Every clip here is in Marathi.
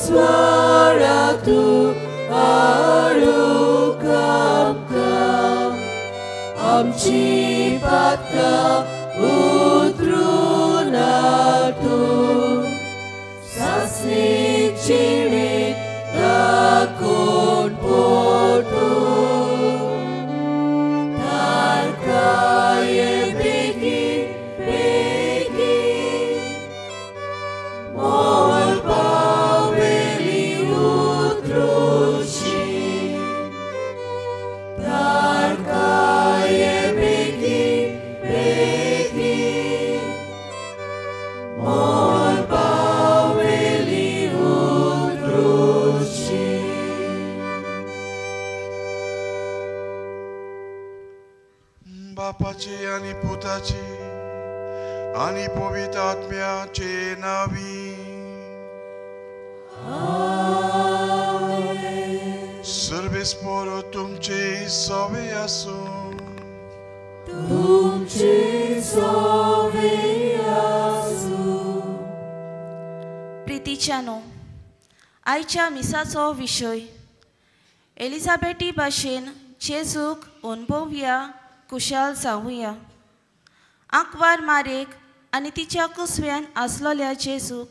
स्वरातु आरुकामकाम आमची पातका उतरुनातु सासनीक जिणे राखून पोटू तारकाये बेगीन बेगीन मोल पावेली उतरुची तारकाये बेगीन बेगीन मोल पावेली उतरुची. बापाचे आणि पुताचे आणि पवित्र आत्म्याचे नावी. सर्वेस्परो तुमचे सवे असो. तुमचे सवे आसू. प्रितीच्यानो, आयच्या मिसाचो विशय एलिझाबेटी भाशेन जेजूक अनुभवया कुशाल जावुया. आंकवार मारेक आनी तिच्या कुसव्यान आसलोल्या जेजूक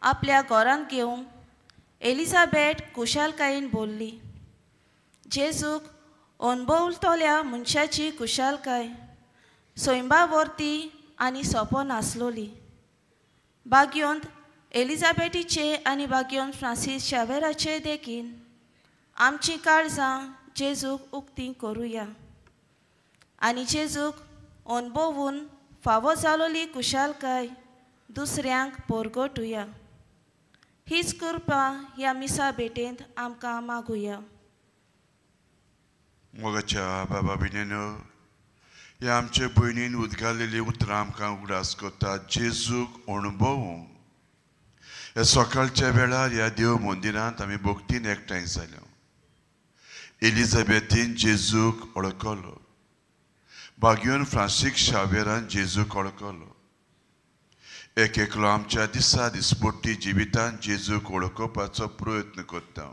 आपल्या घरांत घेवंक एलिझाबेट कुशालकायेन बोल्ली. जेजूक अणभवतल्या मनशाची कुशालकाय स्वयंभावर्ती आनी सोंपो नासलोली. भाग्योंत एलिझाबेटीचे आनी भाग्योंत फ्रांसीस शावेराचे देखीन आमची काळजां जेजूक उक्ती करुया आनी जेजूक अणभवून फावो जालोली कुशालकाय दुसऱ्यांक परगटुया. हीच कृपा ह्या मिसा भेटेंत आमकां मागुया. मोगाच्या बाबा भयणीनो, ह्या आमचे भयणीन उदगारलेली उतरां आमकां उगडास करतात. जेजूक अणभवूंक ह्या सकाळच्या वेळार ह्या देव मंदिरांत आमी भक्तीन एकठांय जाल्यो. एलिझाबेथीन जेजूक वळखलो. भाग्योन फ्रांसीस शावेरान जेजूक वळखलो. एक एकलो आमच्या दिसा दिसपट्टी जिवितांत जेजूक वळखुपाचो प्रयत्न करता.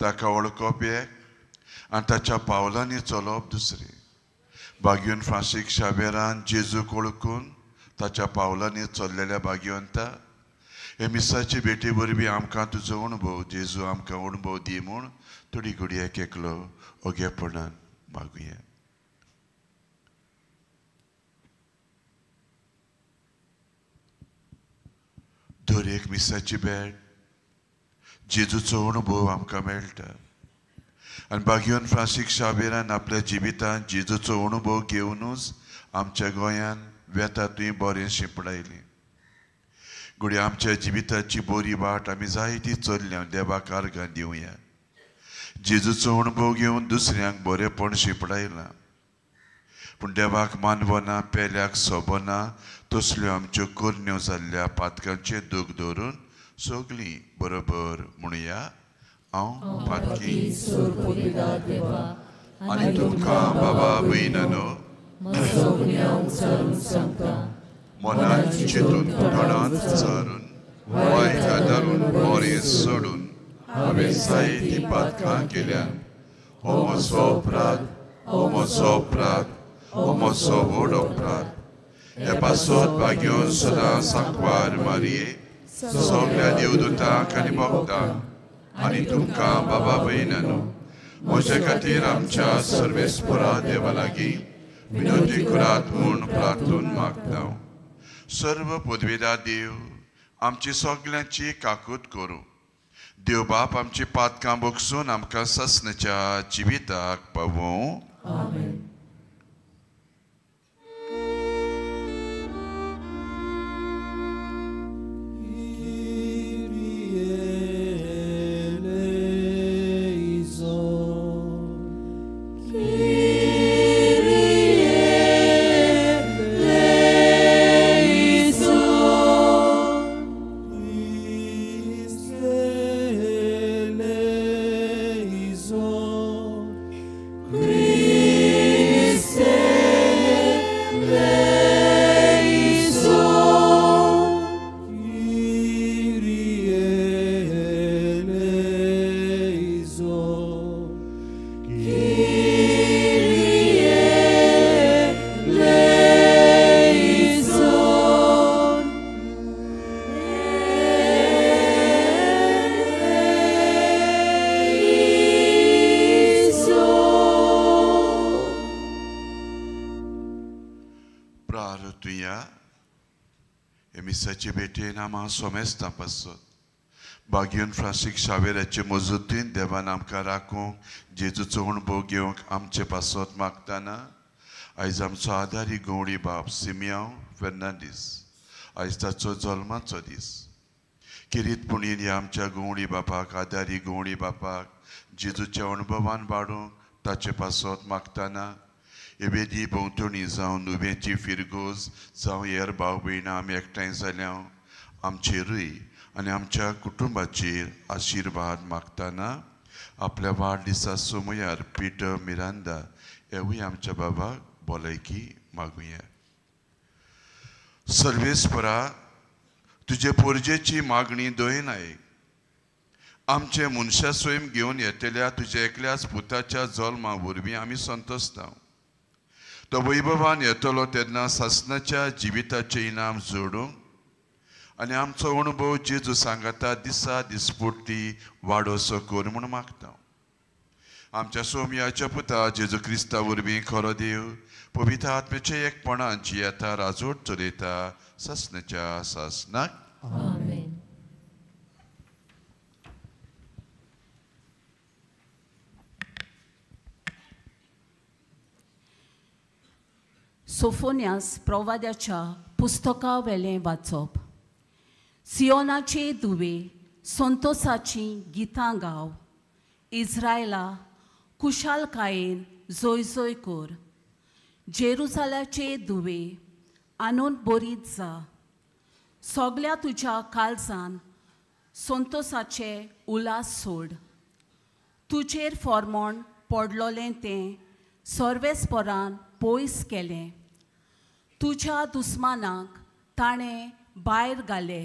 ताका वळखप एक आनी ताच्या पावलांनी चलप दुसरें. भाग्योन फ्रांसीस शावेरान जेजूक वळखून ताच्या पावलांनी चल्लेल्या भाग्यवंता, हे मिसाची भेटे वरवीं आमकां तुजो अणभव जेजू आमकां अणभव दी म्हूण थोडी घडी एक एकलो ओगेपणान मागुया. दर एक मिसाची भेट जेजूचो अणभव आमकां मेळटा. आनी भाग्योन फ्रांसीस शावेरान आपल्या जिवितांत जेजूचो अणभव घेवनूच आमच्या गोंयांत वेतांतूय बरें शिंपडायलें. घडये आमच्या जिविताची बरी वाट आमी जायती चल्ल्या देवाक आर्गां दिवया. जेजूचो अणभव घेवन दुसऱ्यांक बरेंपण शिंपडायलां. पूण देवाक मानवना पेल्याक सोबना तसल्यो आमच्यो करण्यो जाल्ल्या पातकांचें दूख धरून सगळीं बरोबर म्हणुया. हांव पातकी आनी तुमकां बाबा भयणानो मनांत चिंतून तोंडांत चारून वायट आदारून बरें सोडून हांवें जायतीं पातकां केल्यान हो म्हजो अपराध, हो म्हजो अपराध, हो म्हजो व्हड अपराध. हे पासत भाग्योन सदां सांकवार मारये सगळ्या देवदूतांक आनी भक्तांक आनी तुमकां बाबा भयणानो म्हजे खातीर आमच्या सर्वेस्परा देवा लागीं विनंती करात म्हूण प्रार्थून मागता. सर्व पदवेदार देव आमची सगळ्यांची काकूट करूं. देव बाप आमची पातकां बगसून आमकां ससनाच्या जिविताक पावूं. आमेन. Christ Ecce betena somesta passot. Bagion Francisco Xavier ecce mozutin devan amka rakunk Jezuचो अणभव घेवंक आमचे पासत मागताना आयज आमचो आदारी गवळी बाब सिमियांव फेर्नांडीस आयज ताचो जल्माचो दीस. किरीतपणीन ह्या आमच्या गवळी बापाक आदारी गवळी बापाक जेजूच्या अणभवान वाडूंक ताचे पासत मागताना एबेदी भोंवतणी जावं नुवेची फिरगोज जावं हेर भाव भयणां आमी एकठांय जाल्यां आमचेरूय आनी आमच्या कुटुंबाचेर आशिर्वाद मागताना आपल्या वाडदिसा सोमयार पिटर मिरांदा हेवूय आमच्या बाबाक भलायकी मागुया. सर्वेस्परा तुजे पोरजेची मागणी दोयनाय आमचे मनशा स्वयं घेवन येतल्या तुज्या एकल्याच पुताच्या जल्मा वरवीं आमी संतोसता. तो वैभवान येतलो तेन्ना सासणाच्या जिविताचें इनाम जोडूंक आनी आमचो अणभव जेजू सांगता दिसा दिसपट्टी वाडोसो कर म्हूण मागता. आमच्या सोमयाच्या पुता जेजू क्रिस्ता वरवीं खरो देव पवित्र आत्म्याच्या एकपणान जियेता राजवट चलयता सासणाच्या सासणाक. आमेन. सोफोनियास प्रवाद्याच्या पुस्तका वेलें वाचप. सियोनाचे दुवे संतोसाची गितां गाव. इस्रायला कुशालकायेन जोय जोय कर. जेरुसाल्याचे दुवे आनंद बरीत जा. सगल्या तुज्या काळजान संतोसाचे उलास सोड. तुजेर फॉर्मोण पडलोलें तें सर्वेस्परान पयस केलें. तुज्या दुस्मानाक ताणें भायर घाले.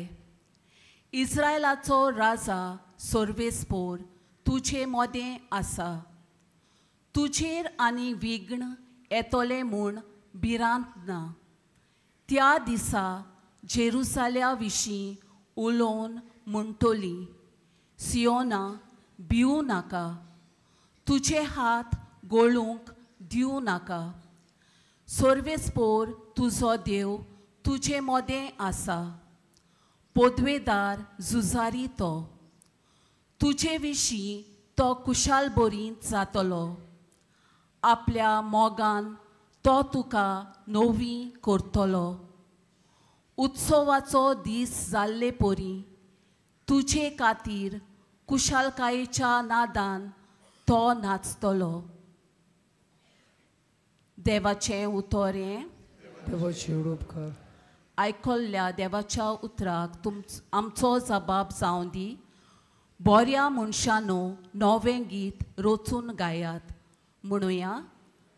इस्रायलाचो राजा सर्वेस्पोर तुजे मोदें आसा. तुजेर आनी विघ्न येतोलें म्हूण भिरांत ना. त्या दिसा जेरुसाल्या विशीं उलोवन म्हणटली सियोना भिवू नाका. तुजे हात गळूंक दिवं नाका. सर्वेस्पोर तुजो देव तुजे मोदें आसा. पोदवेदार झुजारी तो. तुजे विशीं तो कुशाल बरीत जातलो. आपल्या मोगान तो तुका नवी करतलो. उत्सवाचो दीस जाल्ले परी तुजे खातीर कुशालकायेच्या नादान तो नाचतलो. देवाचें उतोरें. देवाची उपकार. आयकल्ल्या देवाच्या उतराक आमचो जबाब जावं दी. बऱ्या मनशानो नवें गीत रचून गायात. म्हणुया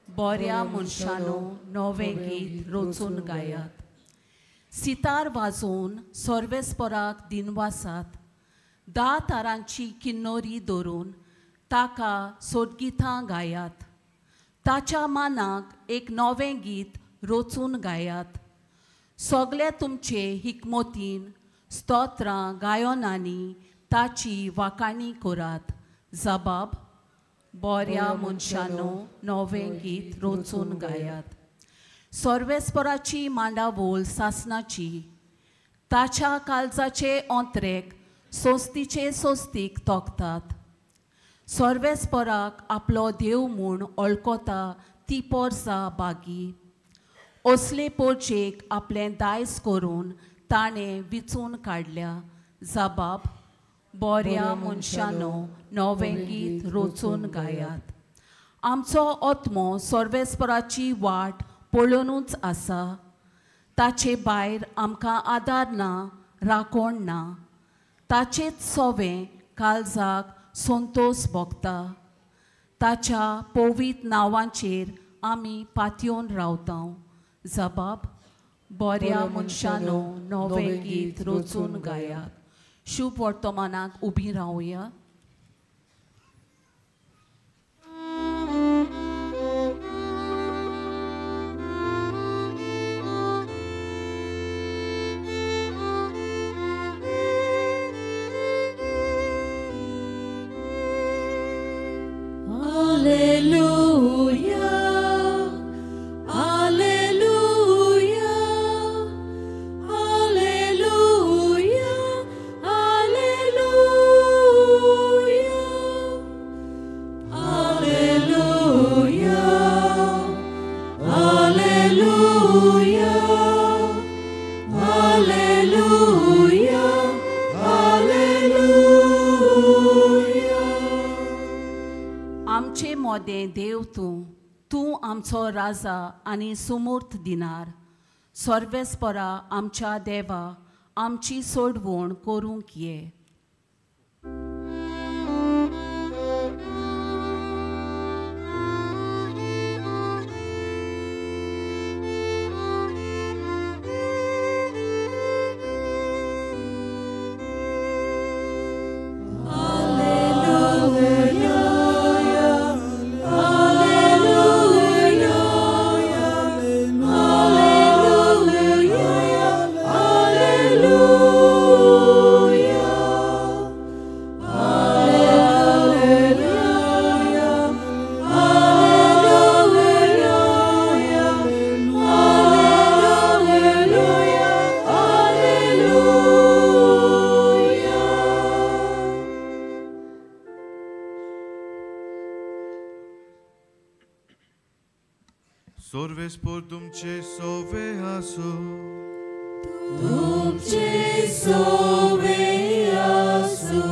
बऱ्या मनशानो नवें गीत रचून गायात. सितार वाजोवन सर्वेस्पराक दिनवासात. 10 तारांची किन्नोरी धरून ताका सोडगितां गायात. ताच्या मानाक एक नवें गीत रचून गायात. सगळे तुमचे हिकमतीन स्तोत्रां गायनांनी ताची वाखाणी करात. जबाब बऱ्या मनशानो नवें गीत रचून गायात. सर्वेस्पराची मांडावळ सासणाची. ताच्या काळजाचे अंतरेक सोस्तीचे सोस्तीक तोखतात. सर्वेस्पराक आपलो देव म्हूण वळखता ती पोरसां बागी. असले पोरचेक आपलें दायज करून ताणें विचून काडल्या. जबाब बऱ्या मनशानो नवें गीत रचून गायात. आमचो आत्मो सर्वेस्पराची वाट पळोवनूच आसा. ताचे भायर आमकां आदार ना राखण ना. ताचेच सोवें काळजाक संतोस भोगता. ताच्या पवित्र नांवांचेर आमी पातयेवन रावता. जबाब बऱ्या मनशानो नवें गीत रचून गायात. शुभ वर्तमानाक उबी रावया. Alleluia, alleluia, alleluia. मोदें देव तूं आमचो राजा आनी सुमूर्त दिनार. सर्वेस्परा आमच्या देवा आमची सोडवण करूंक ये. Sorvespor तुमचे सोवे आसो. तुमचे सोवे आसो.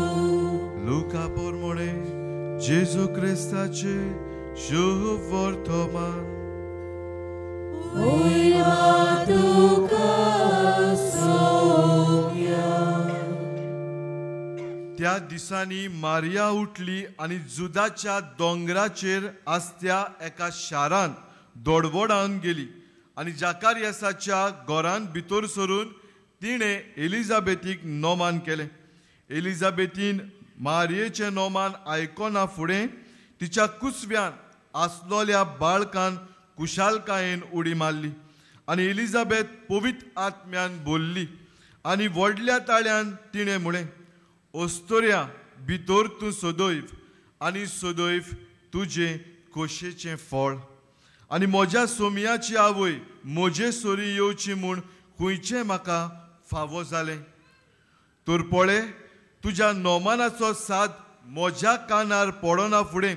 लुका पोरमोणे जेजू क्रिस्ताचे शुभ वर्तमान. होय तुका सोव्या. त्या दिसांनी मारिया उठली आणि जुदाच्या दोंगराचेर आसत्या एका शारान दोडवोडावन गेली आणि जाकारियासाच्या घरान भितर सरून तिणे एलिझाबेथीक नोमान केले. एलिझाबेथीन मारियेचे नोमान आयकोना फुडें तिच्या कुसव्यान आसलोल्या बाळकान कुशालकायेन उडी मारली आणि एलिझाबेथ पवित्र आत्म्यान बोलली आणि व्हडल्या ताळ्यान तिणे म्हळें, ओस्तोऱ्या भितर तूं सदैव आनी सदैव तुजे खोशेचें फळ. आणि म्हज्या सोमयाची आवय म्हजे सोरी येवची म्हूण खंयचें म्हाका फावो जालें. तर पळय, तुज्या नोमानाचो साद म्हज्या कानार पडना फुडें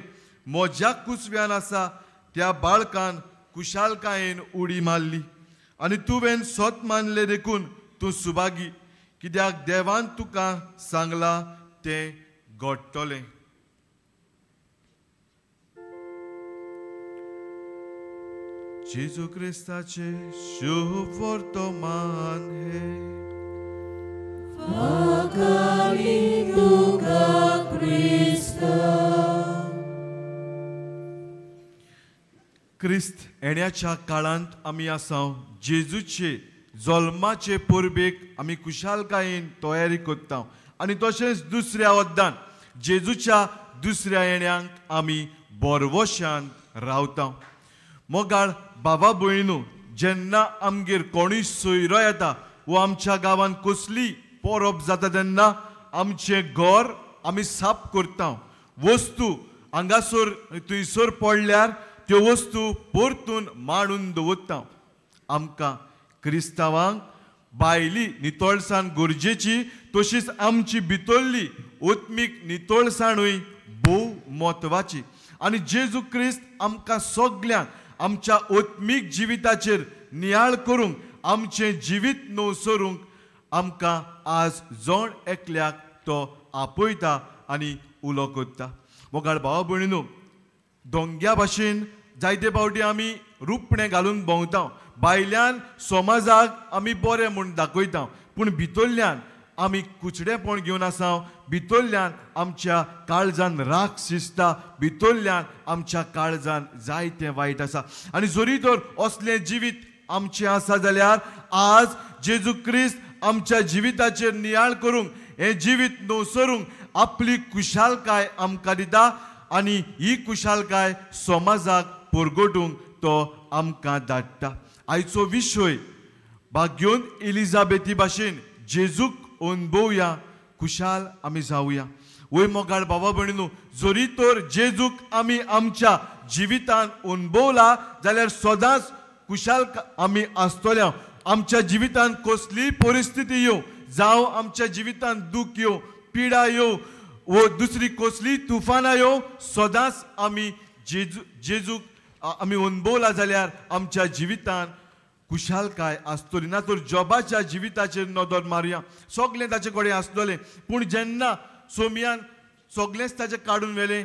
म्हज्या कुसव्यान आसा त्या बाळकान कुशालकायेन उडी मारली. आनी तुवें सोत मानलें देखून तूं सुभागी, कित्याक देवान तुका सांगलां तें घडटलें. जेजू क्रिस्ताचे शुभ वर्तमान हे. वागावी तुका क्रिस्ता. क्रिस्त येण्याच्या काळांत आमी आसां. जेजूचे जल्माचे परबेक आमी कुशालकायेन तयारी करता आनी तशेंच दुसऱ्या वद्दान जेजूच्या दुसऱ्या येण्याक आमी बरवशान रावता. मोगाळ बाबा भयणू, जेन्ना आमगेर कोणूय सोयरो येता वो आमच्या गांवांत कसली परब जाता तेन्ना आमचें घर आमी साफ करता. वस्तू हांगासर थंयसर पडल्यार त्यो वस्तू परतून मांडून दवरता. आमकां क्रिस्तांवांक भायली नितळसाण गरजेची, तशीच आमची भितरली आत्मीक नितळसाणूय भोव म्हत्वाची. आनी जेजू क्रिस्त आमकां सगल्यांक आमच्या आत्मीक जिविताचेर नियाळ करूंक, आमचें जिवीत नवसरूंक आमकां आज जण एकल्याक तो आपयता आनी उलो करता. मोगाळ भावा भयणीनो, दोंग्या भाशेन जायते फावटी आमी रुपणें घालून भोंवता. भायल्यान समाजाक आमी बरें म्हूण दाखयता, पूण भितरल्यान आमी कुचडेपण घेवन आसा. भितरल्यान आमच्या काळजान राग शिजता. भितरल्यान आमच्या काळजान जायतें वायट आसा. आनी जरी तर असलें जिवीत आमचें आसा जाल्यार आज जेजू क्रिस्त आमच्या जिविताचेर नियाळ करूंक, हें जिवीत नवसरूंक आपली कुशालकाय आमकां दिता आनी ही कुशालकाय समाजाक परगटूंक तो आमकां धाडटा. आयचो विशय भाग्योन एलिझाबेथी भाशेन जेजूक अनुभवया, कुशाल आमी जावया. वय मोगाळ बाबा भयणीनो, जरी तर जेजूक आमी आमच्या जिवितान अनुभवला जाल्यार सदांच कुशाल आमी आसतल्या. आमच्या जिवितान कसलीय परिस्थिती येवं, जावं आमच्या जिवितान दूख येवं, पिडा येवं, वो दुसरी कसलीय तुफानां येवं, सदांच आमी जेजूक आमी अनुभवला जाल्यार आमच्या जिवितान कुशालकाय आसतली. ना तर जॉबाच्या जिविताचेर नदर मारया. सगळें ताचे कडेन आसतलें, पूण जेन्ना सोमयान सगळेंच ताचें काडून व्हेलें,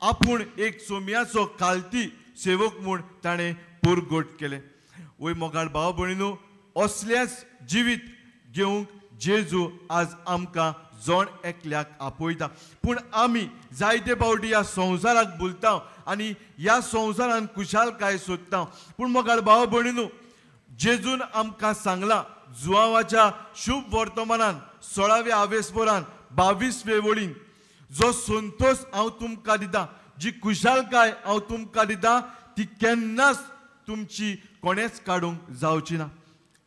आपूण एक सोम्याचो कालती सेवक म्हूण ताणें पुरगोट केले. वय मोगाळ भाव भयणीनो, असल्याच जिवीत घेवंक जेजू आज आमकां जोण एकल्याक आपयता. पूण आमी जायते फावटी ह्या संवसाराक भुलता आनी ह्या संवसारान कुशालकाय सोदता. पूण मोगाळ भाव भयणीनो, जेजून आमकां सांगलां जुआवाच्या शुभ वर्तमानान 16व्या आवेस्परान 22वे वळीन, जो संतोष हांव तुमकां दिता, जी कुशालकाय हांव तुमकां दिता, ती केन्नाच तुमची कोणेच काडूंक जावची ना.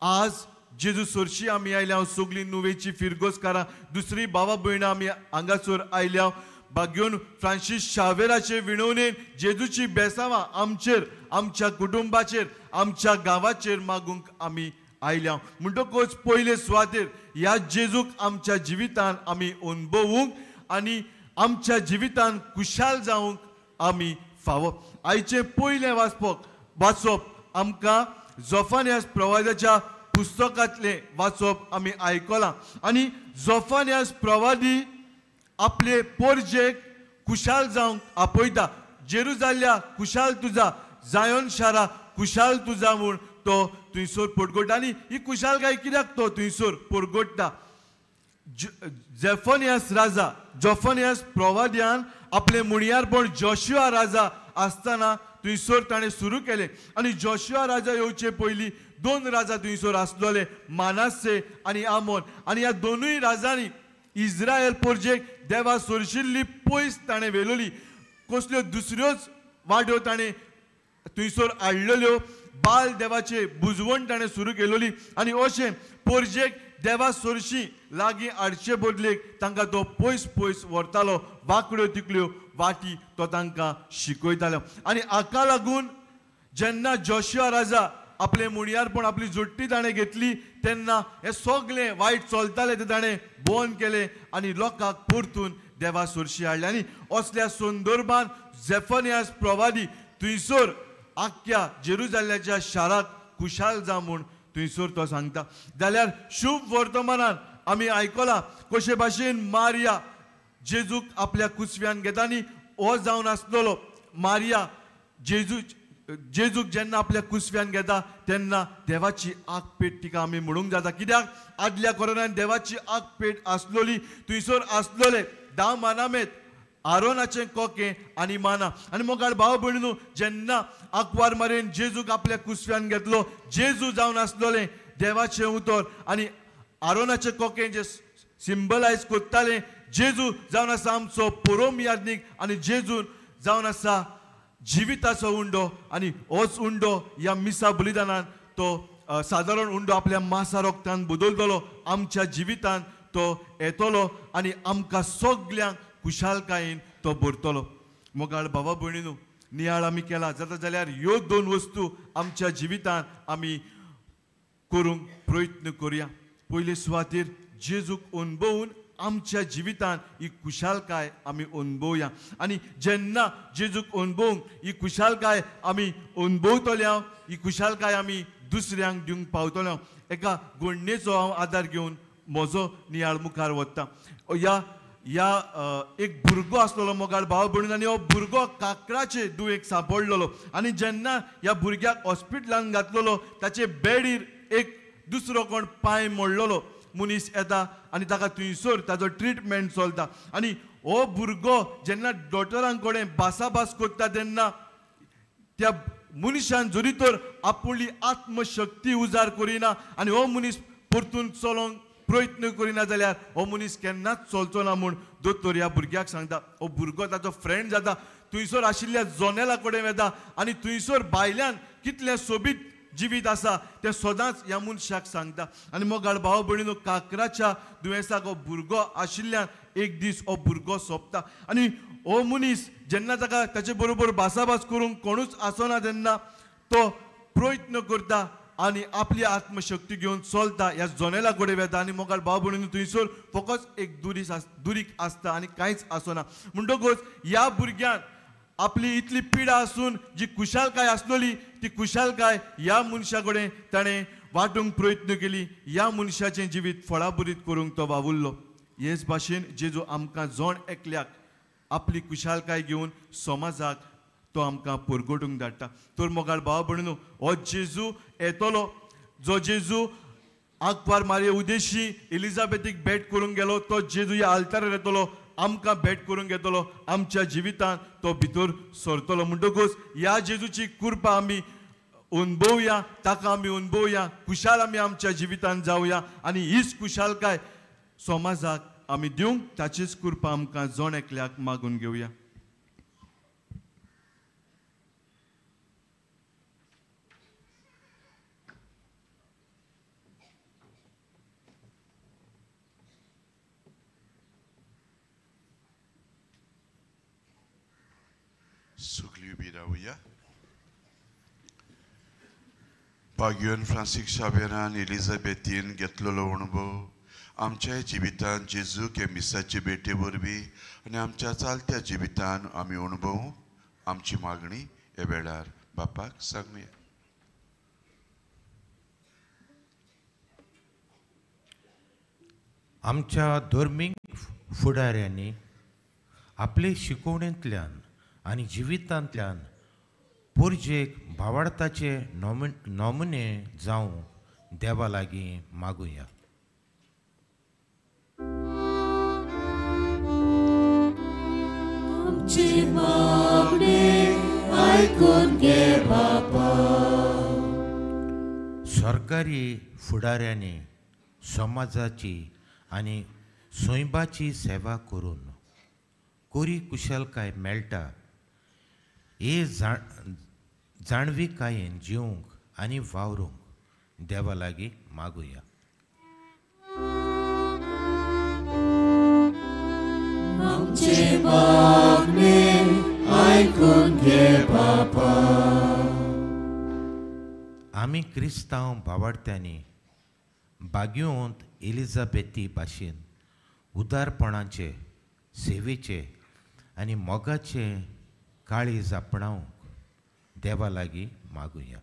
आज जेजू सोरशी आमी आयल्या, सगळीं नुवेची फिरगोसकारां, दुसरी भावा भयणां आमी हांगासर आयल्या. भाग्योन फ्रांसीस शावेराचे विणवणेन जेजूची बेसांवां आमचेर, आमच्या कुटुंबाचेर, आमच्या गांवाचेर मागूंक आमी आयल्या. म्हणटकूच पयले सुवातेर ह्या जेजूक आमच्या जिवितान आमी अनुभवूंक आनी आमच्या जिवितान कुशाल जावंक आमी फावो. आयचे पयले वाचप आमकां जोफानियास प्रवाद्याच्या पुस्तकांतले वाचप आमी आयकलां. आनी जोफानियास प्रवादी आपले पोरजेक कुशाल जावंक आपयता. जेरुजाल्या कुशाल तुजा, जायोन शारा कुशाल तुजा म्हूण तो थंयसर पोरगोटा. आनी ही कुशालकाय कित्याक तो थंयसर पोरगोट्टा? जोफानियास प्रवाद्यान आपले मुणयारपण जोशुआ राजा आसतना थंयसर ताणें सुरू केलें. आनी जोशुआ राजा येवचे पयलीं 2 राजा थंयसर आसलोले, मानासे आनी आमोन. आनी ह्या दोनूय राजांनी इस्रायल पोरजेक देवा सोरशिल्ली पयस ताणें वेलोली. कसल्यो दुसऱ्योच वाड्यो ताणें थंयसर हाडलेल्यो. बाल देवाचे बुजवण ताणें सुरू केलोली. आनी अशें पोरजेक देवा सोरशी लागीं हाडचे बदलेक तांकां तो पयस पयस व्हरतालो. वांकड्यो तिकल्यो वाटी तो तांकां शिकयतालो. आनी हाका लागून जेन्ना जोशुआ राजा आपले मुणयारपण, आपली जोडटी ताणें घेतली, तेन्ना हे सगळें वायट चलतालें तें ताणें बंद केलें आनी लोकांक परतून देवा सोरशी हाडले. आनी असल्या संदर्भान जोफानियास प्रवादी थंयसर आख्या जेरुजाल्याच्या शाराक कुशाल जा म्हूण थंयसर तो सांगता. जाल्यार शुभ वर्तमानान आमी आयकलां कशे भाशेन मारिया जेजूक आपल्या कुसव्यान घेता. आनी हो जावन आसलेलो मारिया जेजूक जेन्ना आपल्या कुसव्यान घेता तेन्ना देवाची आग पेट तिका आमी म्हणूंक जाता. कित्याक आदल्या कोरोनान देवाची आग पेट आसलोली. थंयसर आसलोले 10 मानामेत, आरोनाचें कोकें आनी माना. आनी मोगाळ भाव भयणीनो, जेन्ना आंकवार मारेन जेजूक आपल्या कुसव्यान घेतलो, जेजू जावन आसलोलें देवाचें उतर. आनी आरोनाचें कोकें जे सिंबलायज कोत्तालें, जेजू जावन आसा आमचो पुरोम याज्ञीक आनी जेजू जावन आसा जिविताचो उंडो. आनी होच उंडो ह्या मिसा बलिदानान तो सादारण उंडो आपल्या मासा रोगतान बदलतलो, आमच्या जिवितान तो येतलो आनी आमकां सगल्यांक कुशालकायेन तो भरतलो. मोगाळ भावा भयणीनो, नियाळ आमी केला जाता जाल्यार ह्यो 2 वस्तू आमच्या जिवितान आमी करूंक प्रयत्न करुया. पयले सुवातेर जेजूक अनुभवून आमच्या जिवितान ही कुशालकाय आमी अनुभवया. आनी जेन्ना जेजूक अनुभवूंक ही कुशालकाय आमी अनुभवतल्या, ही कुशालकाय आमी दुसऱ्यांक दिवंक पावतलो. एका घडणेचो हांव आदार घेवन म्हजो नियाळ मुखार वता. एक भुरगो आसलेलो मोगाळ भाव भयणीनो, आनी हो भुरगो काकराचे दुयेक सांपडलेलो. आनी जेन्ना ह्या भुरग्याक हॉस्पिटलान घातलेलो, ताचे बेडीर एक दुसरो कोण पांय मोडलेलो मनीस येता आनी ताका थंयसर ताजो ट्रिटमेंट चलता. आनी हो भुरगो जेन्ना डॉक्टरां कडेन भासाभास करता तेन्ना त्या मनशान जरी तर आपुली आत्मशक्ती उजार करिना आनी हो मनीस परतून चलोंक प्रयत्न करिना जाल्यार हो मनीस केन्नाच चलचो ना म्हूण दोतोर ह्या भुरग्याक सांगता. हो भुरगो ताजो फ्रेंड जाता, थंयसर आशिल्ल्या जोनेला कडेन वता आनी थंयसर भायल्यान कितलें सोबीत जिवीत आसा तें सदांच ह्या मनशाक सांगता. आनी मोगाळ भाव भयणीनो, काकराच्या दुयेंसाक हो भुरगो आशिल्ल्यान एक दीस हो भुरगो सोंपता. आनी हो मनीस जेन्ना ताका ताचे बरोबर भासाभास करूंक कोणूच आसना तेन्ना तो प्रयत्न करता आनी आपली आत्मशक्ती घेवन चलता, ह्या जोनेला कडेन वता. आनी मोगाळ भाव भयणीनो, थंयसर फकत एक दुरीक आसता आनी कांयच आसना. म्हणटकूच ह्या भुरग्यान आपली इतली पिडा आसून जी कुशालकाय आसलोली ती कुशालकाय ह्या मनशा कडेन ताणें वांटूंक प्रयत्न केली. ह्या मनशाचें जिवीत फळाबरीत करूंक तो वावुरलो. हेच भाशेन जेजू आमकां जोण एकल्याक आपली कुशालकाय घेवन समाजाक तो आमकां परगटूंक धाडटा. तर मोगाळ भाव भयणीनो, हो जेजू येतलो, जो जेजू आंकवार मारये उदेशी एलिझाबेथीक भेट करूंक गेलो, तो जेजू ह्या आल्तारार येतलो, आमकां भेट करूंक येतलो, आमच्या जिवितांत तो भितर सरतलो. म्हणटकूच ह्या जेजूची कृपा आमी अनुभवया, ताका आमी अनुभवया, कुशाल आमी आमच्या जिवितांत जावया आनी हीच कुशालकाय समाजाक आमी दिवंक ताचीच कृपा आमकां जोण एकल्याक मागून घेवया. सगळीं उबी रावया. भाग्यवान फ्रांसीस शावेरान एलिझाबेथीन घेतलेलो अणभव आमच्या जिवितांत जेजू के मिसाचे भेटे वरवीं आनी आमच्या चालत्या जिवितांत आमी अणभवूं आमची मागणी ह्या वेळार बापाक सांगुया. आमच्या धर्मीक फुडाऱ्यांनी आपले शिकवणेंतल्यान आनी जिवितांतल्यान पुर्जेक भावार्थाचे नमुने जावं देवा लागीं मागुया. आमची मागणी आयकून घे बापा. सरकारी फुडाऱ्यांनी समाजाची आनी सोयबाची सेवा करून कोरी कुशलकाय मेळटा हे जाणविकायेन जिवंक आनी वावरूंक देवा लागीं मागुया. आमची मागणी आयकून घे बापा. आमी क्रिस्तांव भावार्थ्यांनी भाग्यवंत एलिझाबेथी भाशेन उदारपणाचे, सेवेचे आनी मोगाचे काळीज आपणावंक देवा लागीं मागुया.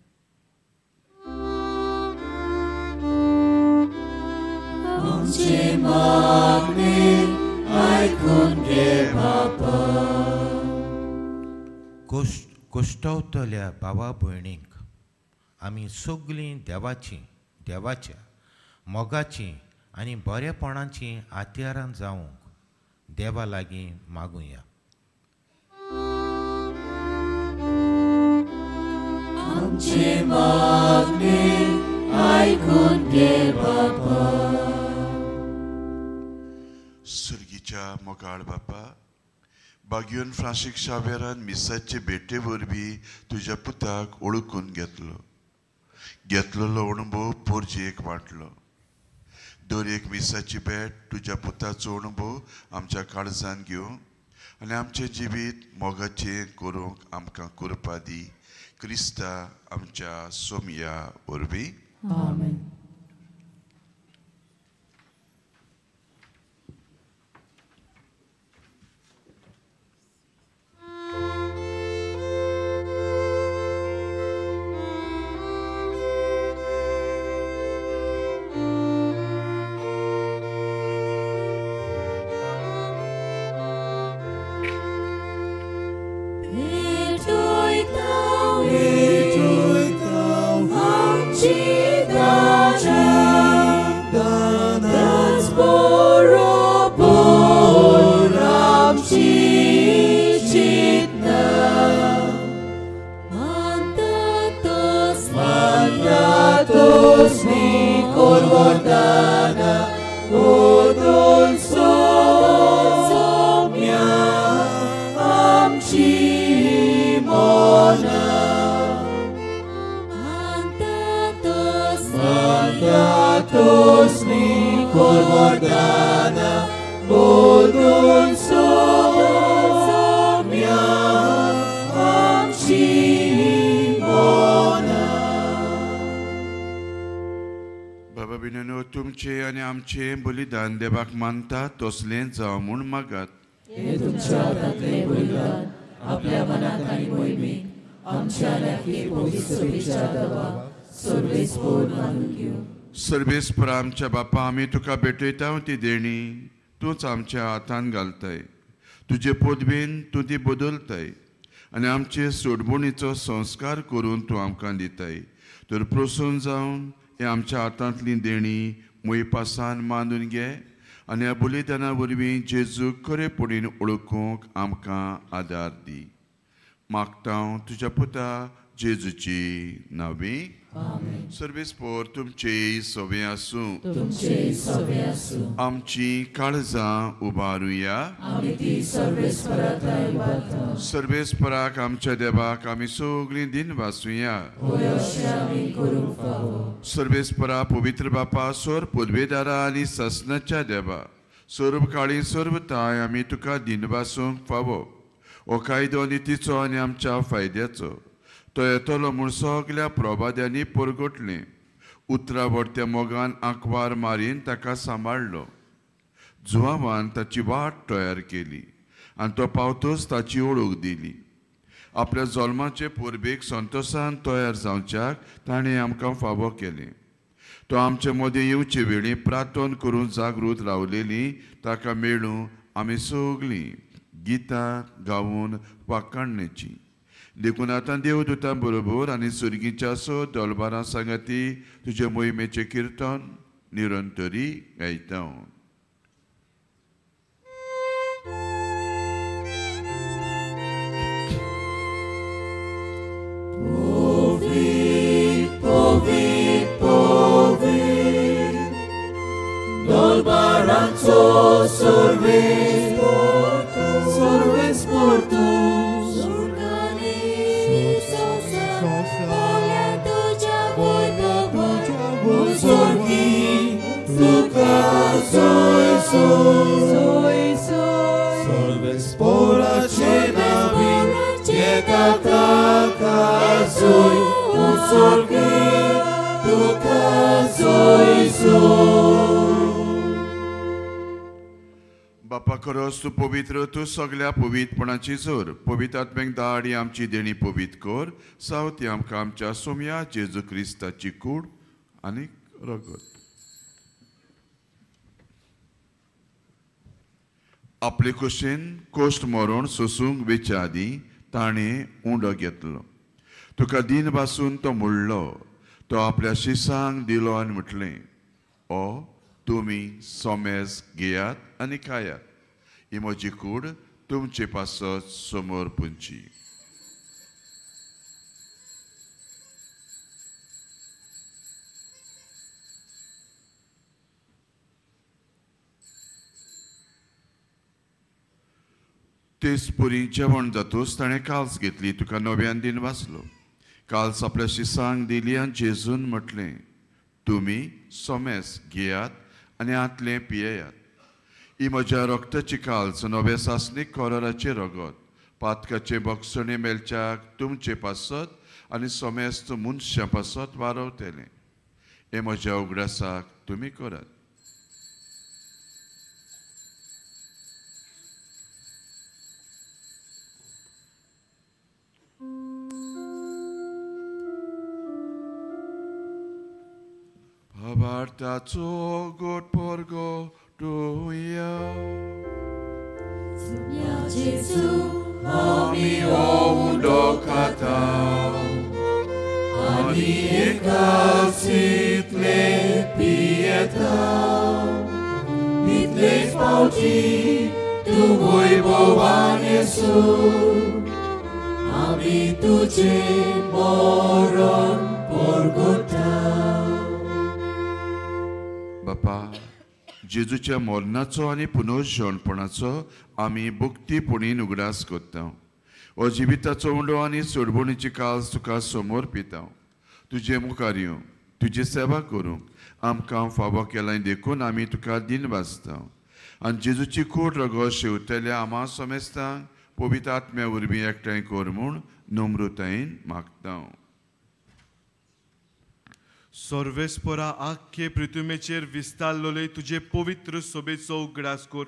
आमची मागणी आयकून घे बापा. कोश्टवतल्या भावा भयणींक आमी सगळीं देवाच्या मोगाची आनी बरेपणाची हात्यारां जावंक देवा लागीं मागुया. आमची मागणी आयकून घे बापा. सर्गीच्या मोगाळ बापा, भाग्यवान फ्रांसीस शावेरान मिसाचे भेटे वरवीं तुज्या पुताक ओळखून घेतलेलो अणभव पोरजेक वांटलो. दर एक मिसाची भेट तुज्या पुताचो अणभव आमच्या काळजान घेवंक आनी आमचें जिवीत मोगाचें करूंक आमकां कृपा दी. क्रिस्ता आमच्या सोमया वरवीं. आमेन. तुमचे आनी आमचे बलिदान देवाक मानता तसलें जावं म्हूण मागात. हे तुमच्या हातांतलें बलिदान आपल्या मनात आनी मोहिमेक आमच्या लागी पवित्र विचारवा सर्वेस्पर मानून घेवं. सर्वेस्पर आमच्या बापा, आमी तुका भेटयता ती देणी तूंच आमच्या हातांत घालताय. तुजे पदवेन तूं ती बदलताय आनी आमचे सोडबुणीचो संस्कार करून तूं आमकां दिताय. तर प्रसून जावन हे आमच्या हातांतली देणी मोयपासान मानून घे आनी ह्या बलिदाना वरवीं जेजू खरेपणीन ओळखूंक आमकां आदार दी. मागता हांव तुज्या पुता जेजूची नांवी. सर्वेस्पोर तुमचे सवे आसूं. तुमचे सवे आसूं. आमची काळजां उबारुया. आमी ती सर्वेस्पराताय उबारता. सर्वेस्पराक आमच्या देवाक आमी सगळीं दिन वाचुया. होय अशें आमी करूंक फावो. सर्वेस्परा पवित्र बापा सोर पदवेदारा आनी ससनाच्या देवा सर्व काळी सर्वताय आमी तुका दिन वाचूंक फावो. हो कायदो नितीचो आनी आमच्या फायद्याचो तो येतलो म्हूण सगल्या प्रभाद्यांनी परगटलें. उतरावडत्या मोगान आंकवार मारीन ताका सांबाळलो. जुवावान ताची वाट तयार केली आनी तो पावतोच ताची ओळख दिली. आपल्या जल्माचे परबेक संतोशान तयार जावच्याक ताणें आमकां फावो केलें. तो आमचे मदें येवचे वेळी प्रार्थना करून जागृत रावलेली ताका मेळूं आमी सगळीं गितां गावून वाखाणण्याची. देखून आतां देवदूतां बरोबर आनी सुर्गीच्या सो दलबारां सांगाती तुजे मोहिमेचें किर्तन निरंतरी गायता. Dolbaranzo sorves portu surgani sosa olha tuja boiba sorgi tuka soy sorves pora chena vin cheka taka soy sorgi tuka soy बापा खरोच तूं पवित्र. तूं सगळ्या पवित्रपणाची जोर. पवित्र आत्म्याक दाडी आमची देणी पवित्र कर. सावती आमकां आमच्या सोम्या जेजू क्रिस्ताची कूड आनी रगत. आपले कुशीन कोश्ट मरण सोसूंक वेच्या आदी ताणें उंडो घेतलो. तुका दिन पासून तो म्हणलो. तो आपल्या शिसांक दिलो आनी म्हटलें ओ तुमी सोमेज घेयात आनी खायात. ही म्हजी कूड तुमचे पासत समोर पुंची. तेच पुरी जेवण जातूच ताणें काल्स घेतली. तुका नव्यान दिन वाचलो. काल्स आपल्या शिसांक दिली आनी जेजून म्हटलें तुमी सोमेस घेयात आनी आतलें पियेयात. ही म्हज्या रक्ताची काल्स नवे सासणीक कोराराचे रगत पातकाचे बक्षणे मेलच्याक तुमचे पासत आनी सोमेस्त मनशा पासत वारवतलें. हे म्हज्या उगडासाक तुमी करात. Abartazo god porgo tuya. Ya Jesu, Ami oundo katao. Ani ekasit le pietao. Nitle spauci, tu voi bovan Jesu. Ami tuce moron porgotao. बापा जेजूच्या मरणाचो आनी पुनर्जन्मपणाचो आमी भक्तीपणीन उगडास करता. हो जिविताचो उंडो आनी सोडबुणीची काल्स तुका समोर पिता. तुजे मुखार येवं तुजी सेवा करूंक आमकां फावो केलां देखून आमी तुका दिन वाचता. आनी जेजूची कूड रगत शेवतल्या आमा समेस्तांक पवित्र आत्म्या वरवीं एकठांय कर म्हूण नम्रतायेन मागता. सर्वेस्परा आख्खे पृथ्वीचेर विस्तारलोले तुझे पवित्र सोबेचो उगडास कर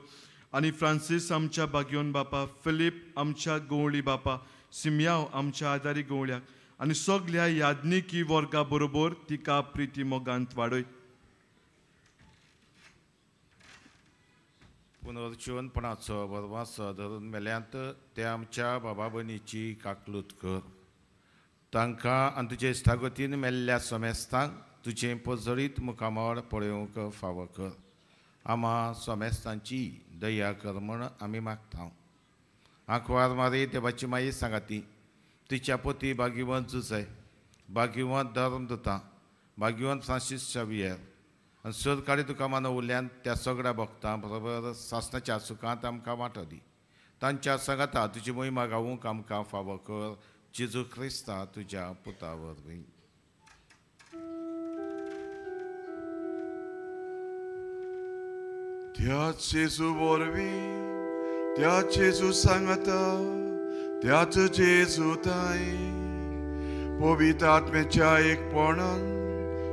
आनी फ्रांसीस आमच्या बागयोन बापा, फिलीप आमच्या गवळी बापा, सिमियाव आमच्या आदारी गवळ्याक आनी सगळ्या याज्ञिकी वर्गा बरोबर तिका प्रिती मोगांत वाडय. पुनर्जीवनपणाचो वरवासो धरून मेल्यांत ते आमच्या बाबा भयणीची काकलूत कर. तांकां आनी तुजे इश्टागतीन मेल्ल्या सोमेस्तांक तुजें पजळीत मुखामळ पळोवंक फावो कर. आमा सोमेस्तांची दया कर म्हण आमी मागता. आंकवार मारी देवाची माई सांगाती तिच्या पती भाग्यवंत जुजय, भाग्यवंत धर्मदुता, भाग्यवंत फ्रांसीस शावियर आनी सरकारी तुका मानवल्यान त्या सगळ्या भक्तां बरोबर सासणाच्या सुखांत आमकां वांटो दी. तांच्या संगता तुजी मोहिमा गावूंक आमकां फावो कर. जेजू क्रिस्ता तुज्या पुता वरवीं. त्याच जेजू वरवीं, त्याच जेजू सांगता, त्याच जेजू ताई, पवित्र आत्म्याच्या एकपणान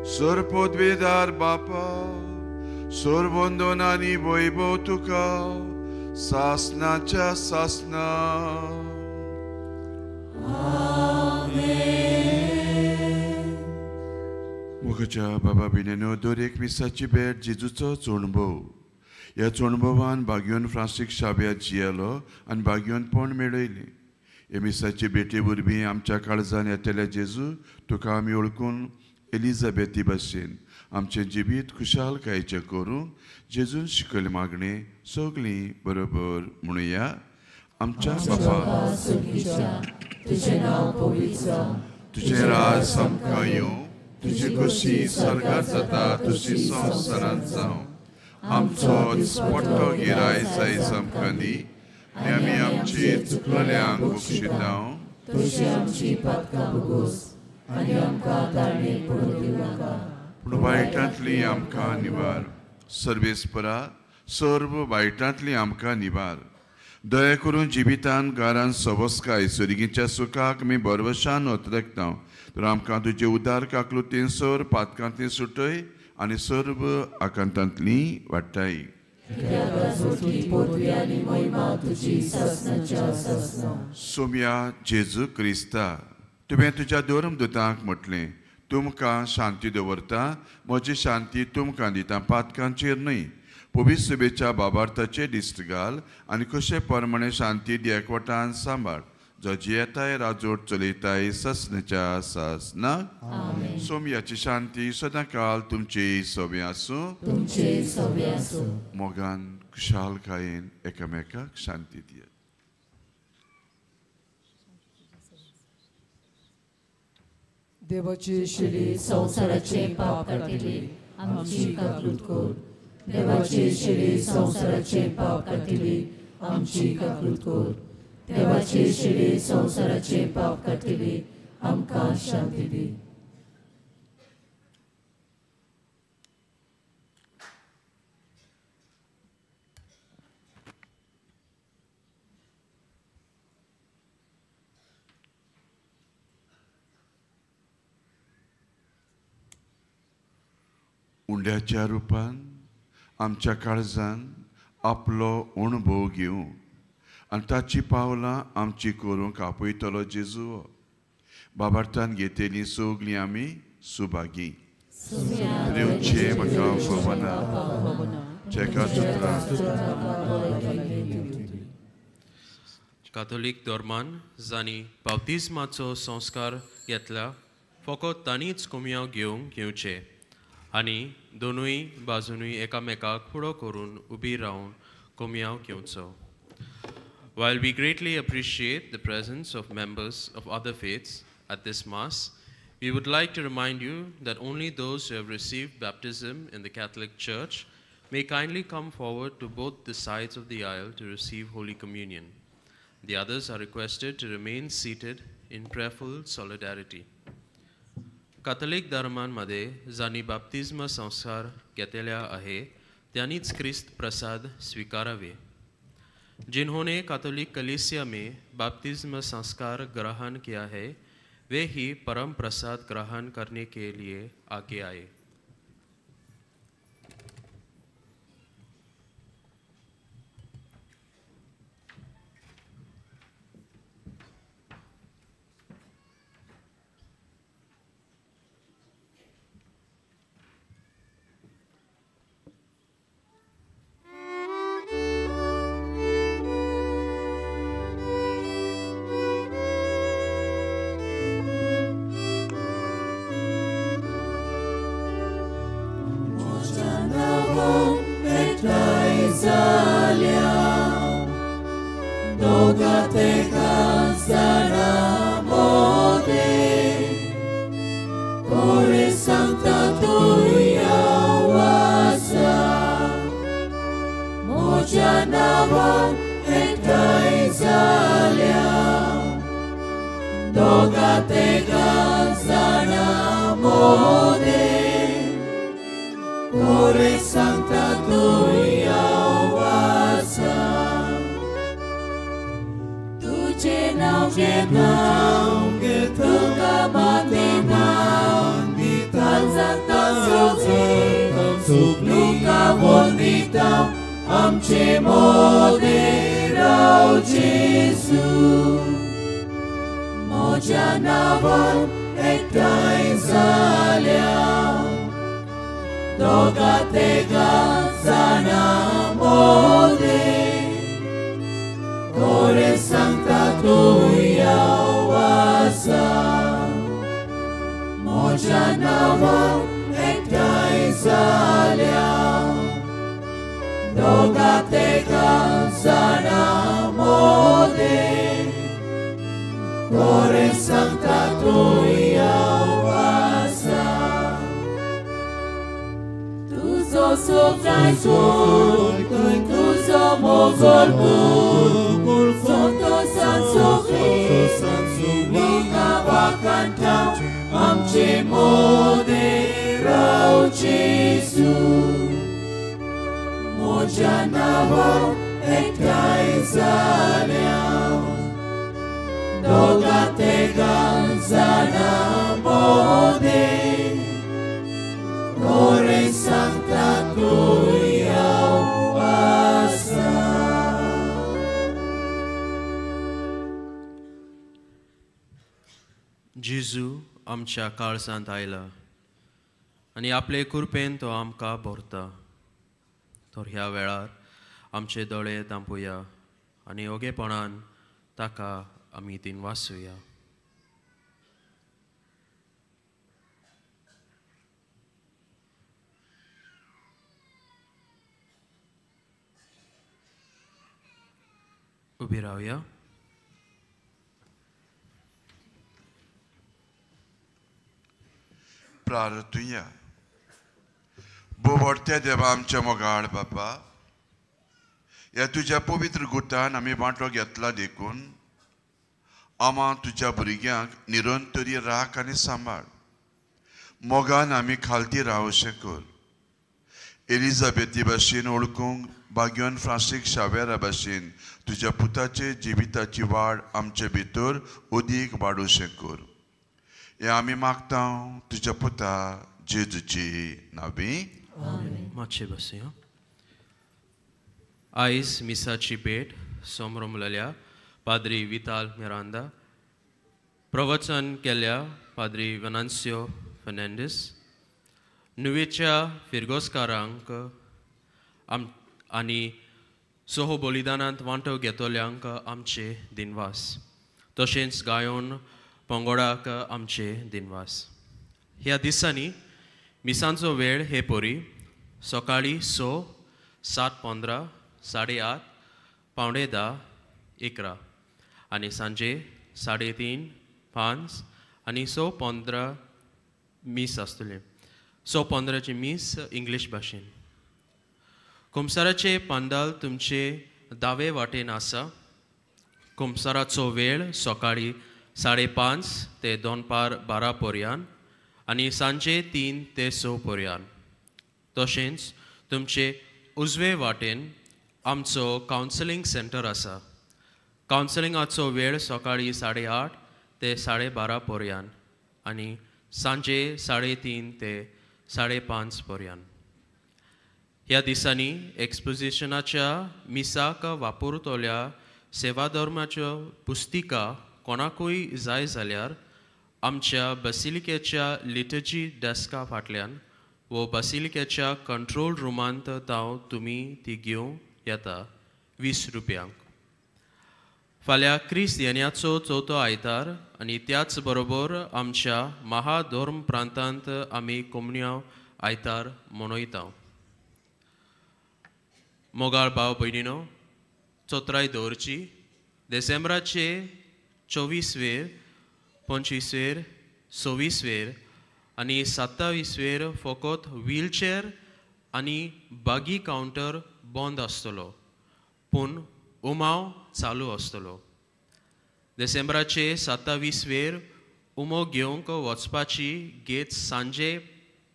सरपदवेदार बापा, सरवंदनांनी वैभव तुका सासणाच्या सासना. मोगाच्या बाबा बिनेनो दर एक मिसाची भेट जेजूचो चोणभव. ह्या चोणभवान भाग्यवन फ्रांसीस शाव्या जियेलो आनी भाग्यवनपण मेळयलें. हे मिसाची भेटे वरवीं आमच्या काळजान येतल्या जेजू तुका आमी ओळखून एलिझाबेथी भाशेन आमचें जिवीत खुशालकायेचें करूंक जेजून शिकयले मागणें सगळीं बरोबर म्हणुया. आमच्या बापा, तुझें नांव पवित्र जावं, तुजें राज आमकां येवं, तुजी कशी स्वर्गांत जाता तशी संवसारांत जावं. आमचो दिसपट्टो गिराय आयज आमकां दी आनी आमी आमचेर चुकलेल्यांक बक्षितांव. तुजी आमची पातकां भोगोस आनी आमकां तारणेक पडूंक दिवं नाका, पूण वायटांतली आमकां निवार. सर्वेस्परा सर्व वायटांतली आमकां निवार. दया करून जिवितान घरान सवस्काय सर्गीच्या सुखाक आमी बरवशान वतरकता. तर आमकां तुजे उदार काकलुतीन सर पातकांतली सुटय आनी सर्व आकांतांतली वाडटाय. सोम्या जेजू क्रिस्ता, तुवें तुज्या धर्मदुतांक म्हटलें तुमकां शांती दवरता, म्हजी शांती तुमकां दिता. पातकांचेर न्हय पवित्र सभेच्या बाबार्थाचेर दिश्ट घाल आनी कशे परमणे शांती दी एकवटान सांबाळ. जो जियेताय राजोट चलयताय ससनेच्या सासना. सोमयाची शांती सदां काळ तुमचे सोबे आसूं. मोगान खुशालकायेन एकामेकाक शांती दियात. देवाची शिडी संवसाराचे पाप काटिली आमची काकलूत कर. देवाची शिडी संवसाराचे पाप काटिली आमची काकलूत कर. देवाची शिडी संवसाराचे पाप काटिली आमकां शांती दी. उंड्याच्या रुपान आमच्या काळजान आपलो अणभव घेवं आनी ताची पावलां आमची करूंक आपयतलो जेजू. बाबार्थान घेतली सगळीं आमी सुभागी. देवचे म्हाका भवना जेका काथोलीक धर्मान जांणी बाप्तिस्माचो संस्कार घेतला फकत तांणीच कोमयाव घेवचे आनी दोनूय बाजूनय एकामेकाक फुडो करून उबी रावन कोमयाव घेवचो. While we greatly appreciate the presence of members of other faiths at this Mass, we would like to remind you that only those who have received baptism in the Catholic Church may kindly come forward to both the sides of the aisle to receive Holy Communion. The others are requested to remain seated in prayerful solidarity. Catholic धर्मांमध्ये जांणी बाप्तिस्म संस्कार घेतलेला आहे त्यांनीच ख्रिस्त प्रसाद स्वीकारावे. जिन्होंने कैथोलिक कलीसिया में बपतिस्म संस्कार ग्रहण किया है वे ही परम प्रसाद ग्रहण करने के लिए आगे आए. जाल्या दोगां तेगा जाणा मोदे कोरे सांगता तुया वासा मोज्या नांवान एकठांय जाल्या दोगां तेगा जाणा मोदे कोरे सांगता तुया वासा तुझे नाव घेता तुका माते नाव दिता तुका वंदिता आमचे मोदे राव जेसू मोज्या नांवान एकठांय जाल्या दोगां तेगा जाणा मोदे कोरे सांगता तुया वासा मोज्या नांवान एकठांय जाल्या दोगां तेगा जाणा मोदे कोरे सांगता तुया वासा तुझो सोफ्रायचो तुझो मोगोल पूर सोतो सांचो लोका वाकांता आमचे मोदे राव जेसू मोज्या नांवान एकठांय जाल्या दोगां तेगा जाणा मोदे कोरे सांगता तुया वासा जेजू आमच्या काळजांत आयला आनी आपले कृपेन तो आमकां भरता तर ह्या वेळार आमचे दोळे धांपुया आनी ओगेपणान ताका आमी दिनवासुया. उबी रावया. प्रार्थुया. बोवडत्या देवा आमच्या मोगाळ बापा, ह्या तुज्या पवित्र गुटान आमी वांटो घेतला देखून आमा तुज्या भुरग्यांक निरंतरी राख आनी सांबाळ मोगान आमी खालती रावशें कर. एलिझाबेथी भाशेन ओळखूंक भाग्यवान फ्रांसीक शावेरा भाशेन तुज्या पुताचे जिविताची वाड आमचे भितर अदीक वाडोवचें कर. हें आमी मागता तुज्या पुता जेजूची नांवी. मातशे बसया. आयज मिसाची भेट सोमरमलेल्या पाद्री विताल मिरांदा, प्रवचन केल्या पाद्री वेनान्सियो फर्नांडीस, नुवेच्या फिरगोस्कारांक आनी सोहो बलिदानांत वांटो घेतोल्यांक आमचे दिनवास, तशेंच गायोन पंगडाक आमचे दिनवास. ह्या दिसांनी मिसांचो वेळ हे पोरी सकाळी 6, 7:15, 8:30, 9:45, 11 आनी सांजे 3:30, 5 आनी 6:15 मीस आसतले. 6:15चे मीस इंग्लीश भाशेन. कुमसाराचे पंडाल तुमचे दावे वाटेन आसा. कुमसाराचो वेळ सकाळी 5:30 ते दनपार 12 पर्यंत आनी सांजे 3 ते 6 पर्यंत. तशेंच तुमचे उजवे वाटेन आमचो कावन्सिलींग सेंटर आसा. कावन्सिलिंगाचो वेळ सकाळी 8:30 ते 12:30 पर्यंत आनी सांजे 3:30 ते 5:30 पर्यंत. ह्या दिसांनी एक्सपोजिशनाच्या मिसाक वापरतल्या सेवा धर्माच्यो पुस्तिका कोणाकूय जाय जाल्यार आमच्या बसिलिकेच्या लिटर्जी डेस्का फाटल्यान वो बसिलिकेच्या कंट्रोल रुमांत जावं तुमी ती घेवं येता 20 रुपयांक. फाल्यां क्रिस्त येण्याचो चवथो आयतार आनी त्याच बरोबर आमच्या महाधर्म प्रांतांत आमी कोमन्या आयतार मनयता. मोगाळ भाव भयणीनो चोत्राय दवरची डिसेंबराचे 24वेर 25वेर 26वेर आनी 27वेर फकत व्हीलचेअर आनी बागी कावंटर बंद आसतलो पूण उमाव चालू आसतलो डिसेंबराचे 27वेर उमो घेवंक वचपाची गेट सांजे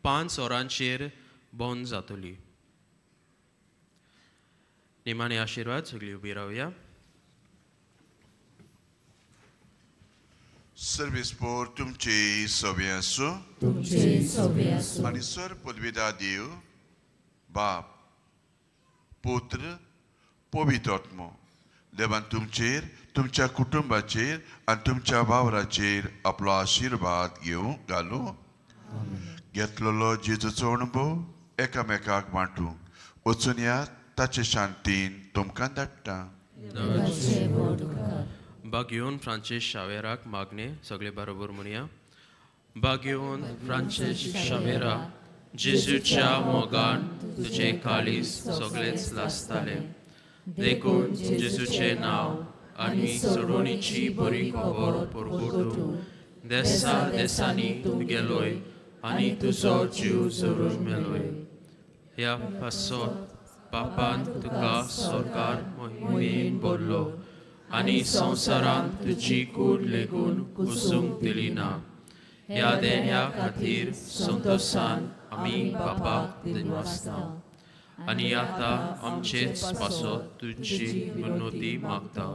5 वरांचेर बंद जातली निमाणे आशिर्वाद सगळी उबी रावया सर्वेस्पोर तुमचे सवे आसूं आनी सर पदवीदार देव बाप पुत्र पवित्र आत्मो देवान तुमचेर तुमच्या कुटुंबाचेर आनी तुमच्या वावराचेर आपलो आशिर्वाद घेवंक घालूं घेतलेलो जेजूचो अणभव एकामेकाक वांटूंक वचून या ताचे शांतीन तुमकां धाडटा बागयोन फ्रांसीस शावेराक मागणे सगळे बरोबर म्हणया बागयोन फ्रांसीस शावेरा जेजूच्या मोगान तुझे काळीज सगळेच लासताले देखून जेजूचे नाव आनी सोडवणीची बरी खबर परगटून देसा देसांनी गेलोय आनी तुजो जीव जरूर मेलोय ह्या पासत पापान तुका सरकार मोहिमेन भरलो आनी संवसारांत तुजी कूड लेगून कुसूंक दिली ना ह्या देण्या खातीर संतोशान आमी बापाक दिनवासता आनी आतां आमचेच पासत तुजी उन्नती मागता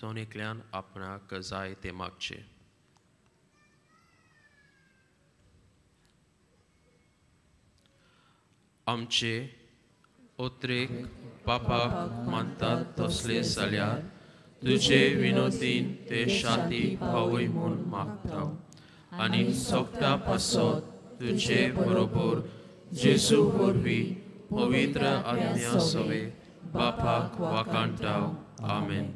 जावन एकल्यान आपणाक जाय ते मागचे आमचे ओत्रेक पापाक मानतात तसले जाल्यार तुजे विनोदीन ते शाती भावय म्हूण मागता आनी सोगता पासत तुजे बरोबर जेजू वरवीं पवित्र आत्म्या सवे बापाक वाकाणटाव आमेन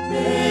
Yeah.